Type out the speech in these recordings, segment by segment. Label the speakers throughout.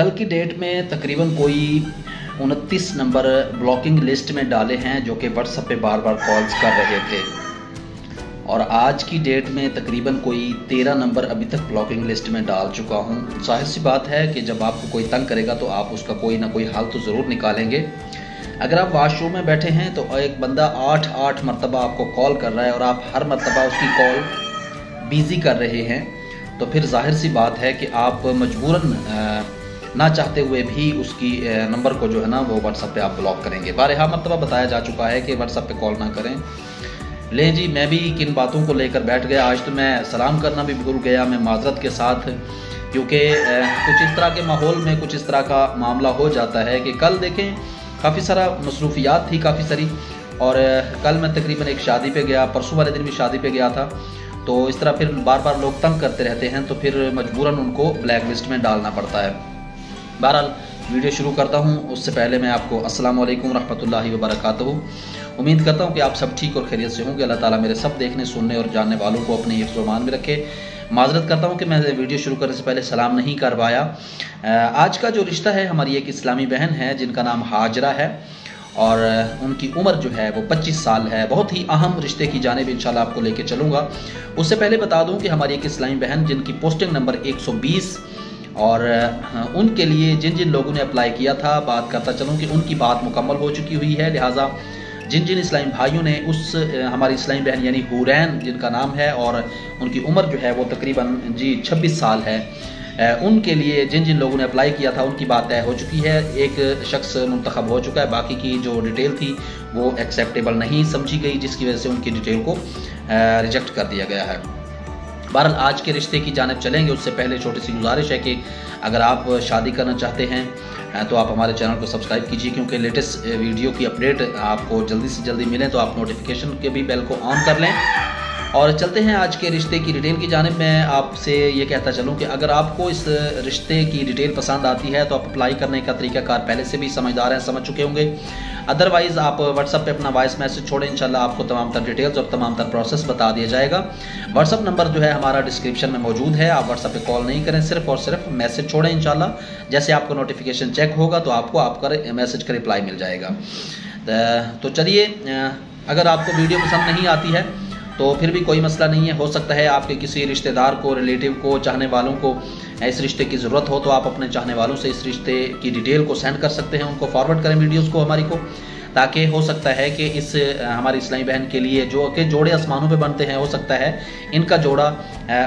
Speaker 1: कल की डेट में तकरीबन कोई 29 नंबर ब्लॉकिंग लिस्ट में डाले हैं जो कि व्हाट्सएप पे बार बार कॉल्स कर रहे थे, और आज की डेट में तकरीबन कोई 13 नंबर अभी तक ब्लॉकिंग लिस्ट में डाल चुका हूँ। जाहिर सी बात है कि जब आपको कोई तंग करेगा तो आप उसका कोई ना कोई हल तो ज़रूर निकालेंगे। अगर आप वॉशरूम में बैठे हैं तो एक बंदा 8 मरतबा आपको कॉल कर रहा है और आप हर मरतबा उसकी कॉल बिज़ी कर रहे हैं, तो फिर जाहिर सी बात है कि आप मजबूरन ना चाहते हुए भी उसकी नंबर को जो है ना वो व्हाट्सएप पे आप ब्लॉक करेंगे। बारहा मरतबा बताया जा चुका है कि व्हाट्सएप पे कॉल ना करें। ले जी, मैं भी किन बातों को लेकर बैठ गया। आज तो मैं सलाम करना भी भूल गया, मैं माजरत के साथ, क्योंकि कुछ इस तरह के माहौल में कुछ इस तरह का मामला हो जाता है कि कल देखें काफ़ी सारा मसरूफियात थी काफ़ी सारी, और कल मैं तकरीबन एक शादी पे गया, परसों वाले दिन भी शादी पे गया था। तो इस तरह फिर बार बार लोग तंग करते रहते हैं तो फिर मजबूरन उनको ब्लैक लिस्ट में डालना पड़ता है। बहरहाल वीडियो शुरू करता हूँ, उससे पहले मैं आपको अस्सलाम वालेकुम रहमतुल्लाहि व बरकातहू। उम्मीद करता हूँ कि आप सब ठीक और खैरियत से होंगे। अल्लाह ताला मेरे सब देखने सुनने और जानने वालों को अपने हिफ्ज़ व ईमान में रखे। माजरत करता हूँ कि मैं वीडियो शुरू करने से पहले सलाम नहीं कर पाया। आज का जो रिश्ता है, हमारी एक इस्लामी बहन है जिनका नाम हाजरा है और उनकी उम्र जो है वो 25 साल है। बहुत ही अहम रिश्ते की जानिब इंशाल्लाह आपको लेके चलूँगा। उससे पहले बता दूँ कि हमारी एक इस्लामी बहन जिनकी पोस्टिंग नंबर 120 और उनके लिए जिन जिन लोगों ने अप्लाई किया था, बात करता चलूँ कि उनकी बात मुकम्मल हो चुकी हुई है। लिहाजा जिन जिन इस्लामी भाइयों ने उस हमारी इस्लामी बहन यानी हुरैन जिनका नाम है और उनकी उम्र जो है वो तकरीबन 26 साल है, उनके लिए जिन जिन लोगों ने अप्लाई किया था उनकी बात तय हो चुकी है। एक शख्स मुंतखब हो चुका है, बाकी की जो डिटेल थी वो एक्सेप्टेबल नहीं समझी गई, जिसकी वजह से उनकी डिटेल को रिजेक्ट कर दिया गया है। बहरहाल आज के रिश्ते की जानिब चलेंगे। उससे पहले छोटी सी गुजारिश है कि अगर आप शादी करना चाहते हैं तो आप हमारे चैनल को सब्सक्राइब कीजिए, क्योंकि लेटेस्ट वीडियो की अपडेट आपको जल्दी से जल्दी मिले तो आप नोटिफिकेशन के भी बेल को ऑन कर लें। और चलते हैं आज के रिश्ते की डिटेल की जानिब। मैं आपसे ये कहता चलूँ कि अगर आपको इस रिश्ते की डिटेल पसंद आती है तो आप अप्लाई करने का तरीकाकार पहले से भी समझदार हैं, समझ चुके होंगे। अदरवाइज़ आप व्हाट्सएप पे अपना वॉइस मैसेज छोड़ें, इंशाल्लाह आपको तमाम तर डिटेल्स और तमाम तर प्रोसेस बता दिया जाएगा। व्हाट्सएप नंबर जो है हमारा डिस्क्रिप्शन में मौजूद है। आप व्हाट्सएप पे कॉल नहीं करें, सिर्फ और सिर्फ मैसेज छोड़ें। इंशाल्लाह जैसे आपको नोटिफिकेशन चेक होगा तो आपको आपका मैसेज का रिप्लाई मिल जाएगा। तो चलिए, अगर आपको वीडियो पसंद नहीं आती है तो फिर भी कोई मसला नहीं है। हो सकता है आपके किसी रिश्तेदार को, रिलेटिव को, चाहने वालों को इस रिश्ते की ज़रूरत हो, तो आप अपने चाहने वालों से इस रिश्ते की डिटेल को सेंड कर सकते हैं, उनको फॉरवर्ड करें वीडियोस को हमारी को, ताकि हो सकता है कि इस हमारी इस्लामी बहन के लिए जो कि जोड़े आसमानों पे बनते हैं, हो सकता है इनका जोड़ा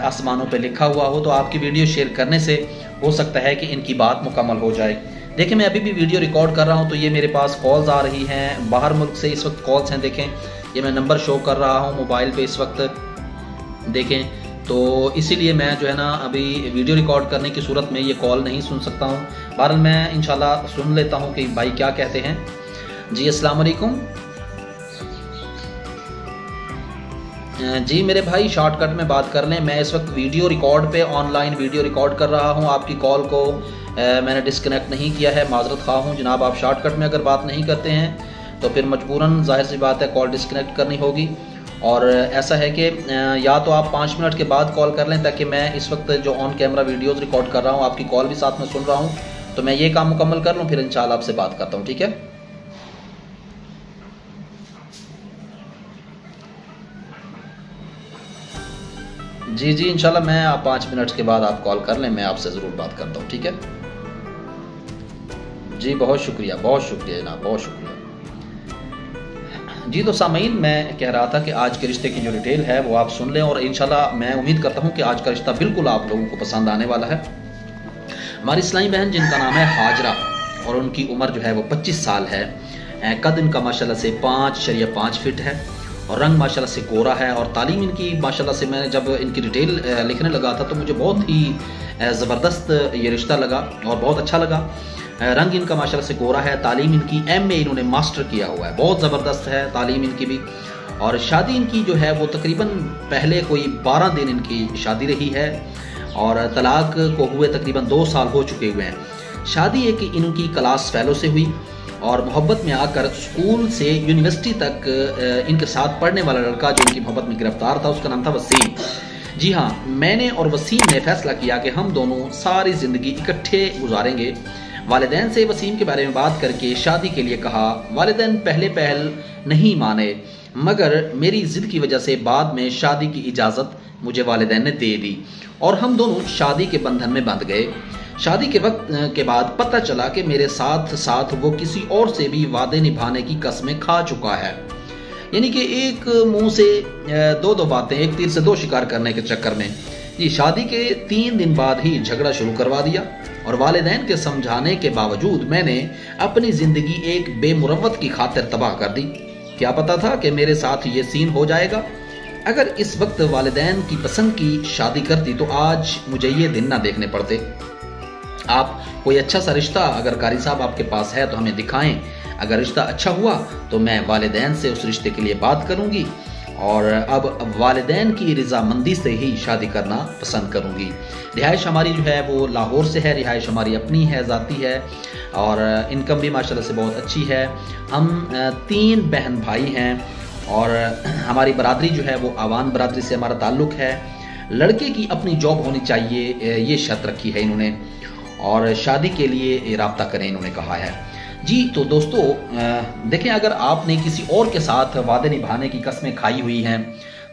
Speaker 1: आसमानों पे लिखा हुआ हो, तो आपकी वीडियो शेयर करने से हो सकता है कि इनकी बात मुकम्मल हो जाए। देखिए, मैं अभी भी वीडियो रिकॉर्ड कर रहा हूँ तो ये मेरे पास कॉल्स आ रही हैं, बाहर मुल्क से इस वक्त कॉल्स हैं। देखें, ये मैं नंबर शो कर रहा हूँ मोबाइल पे इस वक्त, देखें। तो इसीलिए मैं जो है ना अभी वीडियो रिकॉर्ड करने की सूरत में ये कॉल नहीं सुन सकता हूँ। बहरहाल मैं इंशाल्लाह सुन लेता हूँ कि भाई क्या कहते हैं। जी अस्सलाम वालेकुम। जी मेरे भाई, शॉर्टकट में बात कर लें। मैं इस वक्त वीडियो रिकॉर्ड पे ऑनलाइन वीडियो रिकॉर्ड कर रहा हूँ। आपकी कॉल को मैंने डिस्कनेक्ट नहीं किया है, माजरत खा हूँ जनाब। आप शॉर्टकट में अगर बात नहीं करते हैं तो फिर मजबूरन जाहिर सी बात है कॉल डिस्कनेक्ट करनी होगी। और ऐसा है कि या तो आप 5 मिनट के बाद कॉल कर लें, ताकि मैं इस वक्त जो ऑन कैमरा वीडियोस रिकॉर्ड कर रहा हूँ आपकी कॉल भी साथ में सुन रहा हूँ, तो मैं ये काम मुकम्मल कर लूँ, फिर इंशाल्लाह आपसे बात करता हूँ, ठीक है। जी जी, इंशाल्लाह मैं आप 5 मिनट के बाद आप कॉल कर लें, मैं आपसे ज़रूर बात करता हूँ, ठीक है। जी बहुत शुक्रिया जनाब, बहुत शुक्रिया। जी तो सामीन, मैं कह रहा था कि आज के रिश्ते की जो डिटेल है वो आप सुन लें, और इंशाल्लाह मैं उम्मीद करता हूँ कि आज का रिश्ता बिल्कुल आप लोगों को पसंद आने वाला है। हमारी इस्लामी बहन जिनका नाम है हाजरा और उनकी उम्र जो है वो 25 साल है। कद इनका माशाल्लाह से 5.5 फीट है और रंग माशाल्लाह से गोरा है, और तालीम इनकी माशाल्लाह से, मैं जब इनकी डिटेल लिखने लगा था तो मुझे बहुत ही ज़बरदस्त ये रिश्ता लगा और बहुत अच्छा लगा। रंग इनका माशाल्लाह से गोरा है, तालीम इनकी MA इन्होंने मास्टर किया हुआ है, बहुत ज़बरदस्त है तालीम इनकी भी। और शादी इनकी जो है वो तकरीबन पहले कोई 12 दिन इनकी शादी रही है, और तलाक को हुए तकरीबन 2 साल हो चुके हुए हैं। शादी एक इनकी क्लास फेलो से हुई, और मोहब्बत में आकर स्कूल से यूनिवर्सिटी तक इनके साथ पढ़ने वाला लड़का जो इनकी मोहब्बत में गिरफ्तार था उसका नाम था वसीम। जी हाँ, मैंने और वसीम ने फैसला किया कि हम दोनों सारी ज़िंदगी इकट्ठे गुजारेंगे। वालिदैन से वसीम के बारे में बात करके शादी के लिए कहा। वालिदैन पहले पहल नहीं माने, मगर मेरी ज़िद की वजह से बाद में शादी की इजाज़त मुझे वालिदैन ने दे दी और हम दोनों शादी के बंधन में बंध गए। शादी के वक्त के बाद पता चला कि मेरे साथ साथ वो किसी और से भी वादे निभाने की कस्में खा चुका है। यानी कि एक मुंह से दो बातें, एक तीर से दो शिकार करने के चक्कर में जी शादी के 3 दिन बाद ही झगड़ा शुरू करवा दिया और वालिदैन के समझाने के बावजूद मैंने अपनी ज़िंदगी एक बेमुरव्वत की खातिर तबाह कर दी। क्या पता था कि मेरे साथ ये सीन हो जाएगा। अगर इस वक्त वालिदैन की पसंद की शादी करती तो आज मुझे ये दिन ना देखने पड़ते। आप कोई अच्छा सा रिश्ता अगर कारी साहब आपके पास है तो हमें दिखाएं। अगर रिश्ता अच्छा हुआ तो मैं वालिदैन से उस रिश्ते के लिए बात करूंगी और अब वालिदैन की रजामंदी से ही शादी करना पसंद करूंगी। रिहाइश हमारी जो है वो लाहौर से है, रिहाइश हमारी अपनी है, ज़ाती है और इनकम भी माशाल्लाह से बहुत अच्छी है। हम 3 बहन भाई हैं और हमारी बरादरी जो है वो आवान बरादरी से हमारा ताल्लुक़ है। लड़के की अपनी जॉब होनी चाहिए, ये शर्त रखी है इन्होंने और शादी के लिए राब्ता करें इन्होंने कहा है। जी तो दोस्तों देखें, अगर आपने किसी और के साथ वादे निभाने की कस्में खाई हुई हैं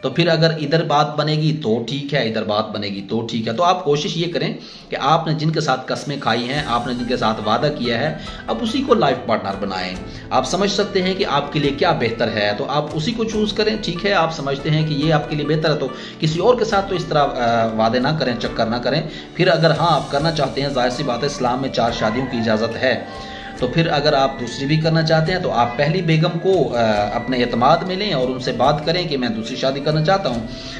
Speaker 1: तो फिर अगर इधर बात बनेगी तो ठीक है, इधर बात बनेगी तो ठीक है। तो आप कोशिश ये करें कि आपने जिनके साथ कस्में खाई हैं, आपने जिनके साथ वादा किया है, अब उसी को लाइफ पार्टनर बनाएं। आप समझ सकते हैं कि आपके लिए क्या बेहतर है तो आप उसी को चूज़ करें। ठीक है, आप समझते हैं कि ये आपके लिए बेहतर है तो किसी और के साथ तो इस तरह वादे ना करें, चक्कर ना करें। फिर अगर हाँ आप करना चाहते हैं, जाहिर सी बात है इस्लाम में 4 शादियों की इजाज़त है, तो फिर अगर आप दूसरी भी करना चाहते हैं तो आप पहली बेगम को अपने एतमाद में लें और उनसे बात करें कि मैं दूसरी शादी करना चाहता हूं।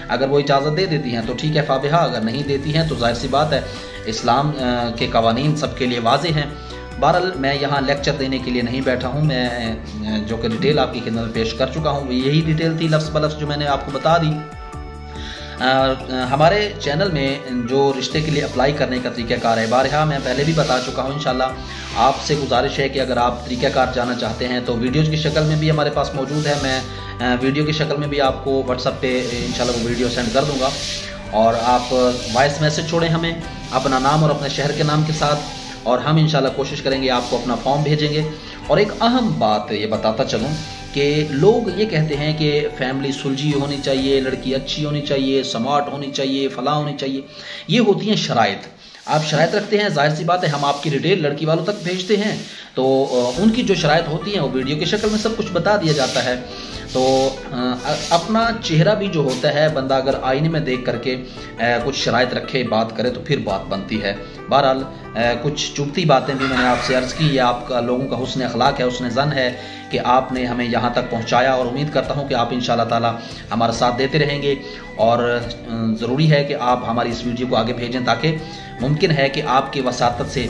Speaker 1: अगर वो इजाज़त दे देती हैं तो ठीक है फाबिहा, अगर नहीं देती हैं तो जाहिर सी बात है इस्लाम के कवानीन सबके लिए वाज़ेह हैं। बहरहाल मैं यहाँ लेक्चर देने के लिए नहीं बैठा हूँ, मैं जो कि डिटेल आपकी खिदमत में पेश कर चुका हूँ, यही डिटेल थी लफ्ज़ बलफ्ज़ जो मैंने आपको बता दी। हमारे चैनल में जो रिश्ते के लिए अप्लाई करने का तरीक़ाकार है बारहा मैं पहले भी बता चुका हूँ। इंशाल्लाह आपसे गुजारिश है कि अगर आप तरीक़ाकार जानना चाहते हैं तो वीडियोज़ की शक्ल में भी हमारे पास मौजूद है। मैं वीडियो की शक्ल में भी आपको व्हाट्सएप पे इंशाल्लाह वो वीडियो सेंड कर दूँगा और आप वॉइस मैसेज छोड़ें हमें अपना नाम और अपने शहर के नाम के साथ और हम इंशाल्लाह कोशिश करेंगे आपको अपना फॉर्म भेजेंगे। और एक अहम बात ये बताता चलूँ कि लोग ये कहते हैं कि फैमिली सुलझी होनी चाहिए, लड़की अच्छी होनी चाहिए, स्मार्ट होनी चाहिए, फलां होनी चाहिए। ये होती हैं शराइत। आप शराइत रखते हैं, जाहिर सी बात है हम आपकी डिटेल लड़की वालों तक भेजते हैं तो उनकी जो शराइत होती हैं वो वीडियो की शक्ल में सब कुछ बता दिया जाता है। तो अपना चेहरा भी जो होता है बंदा अगर आईने में देख करके कुछ शराइत रखे, बात करे तो फिर बात बनती है। बहरहाल कुछ चुभती बातें भी मैंने आपसे अर्ज़ की। ये आपका लोगों का हुस्न अखलाक है, हुस्न ज़न है कि आपने हमें यहाँ तक पहुँचाया और उम्मीद करता हूँ कि आप इंशाअल्लाह ताला हमारा साथ देते रहेंगे। और ज़रूरी है कि आप हमारी इस वीडियो को आगे भेजें ताकि मुमकिन है कि आपकी वसातत से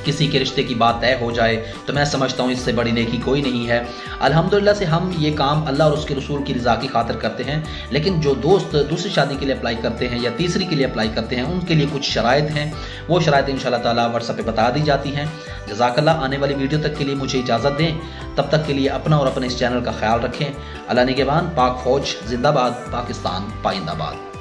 Speaker 1: किसी के रिश्ते की बात तय हो जाए। तो मैं समझता हूँ इससे बड़ी नेकी कोई नहीं है। अल्हम्दुलिल्लाह से हम ये काम अल्लाह और उसके रसूल की रज़ा की खातिर करते हैं। लेकिन जो दोस्त दूसरी शादी के लिए अप्लाई करते हैं या तीसरी के लिए अप्लाई करते हैं उनके लिए कुछ शराइत हैं, वो शराइत इंशाअल्लाह ताला व्हाट्सएप पे बता दी जाती हैं। जज़ाकल्लाह। आने वाली वीडियो तक के लिए मुझे इजाज़त दें, तब तक के लिए अपना और अपने इस चैनल का ख्याल रखें। अल्लाह निगहबान। पाक फ़ौज जिंदाबाद, पाकिस्तान पाइंदाबाद।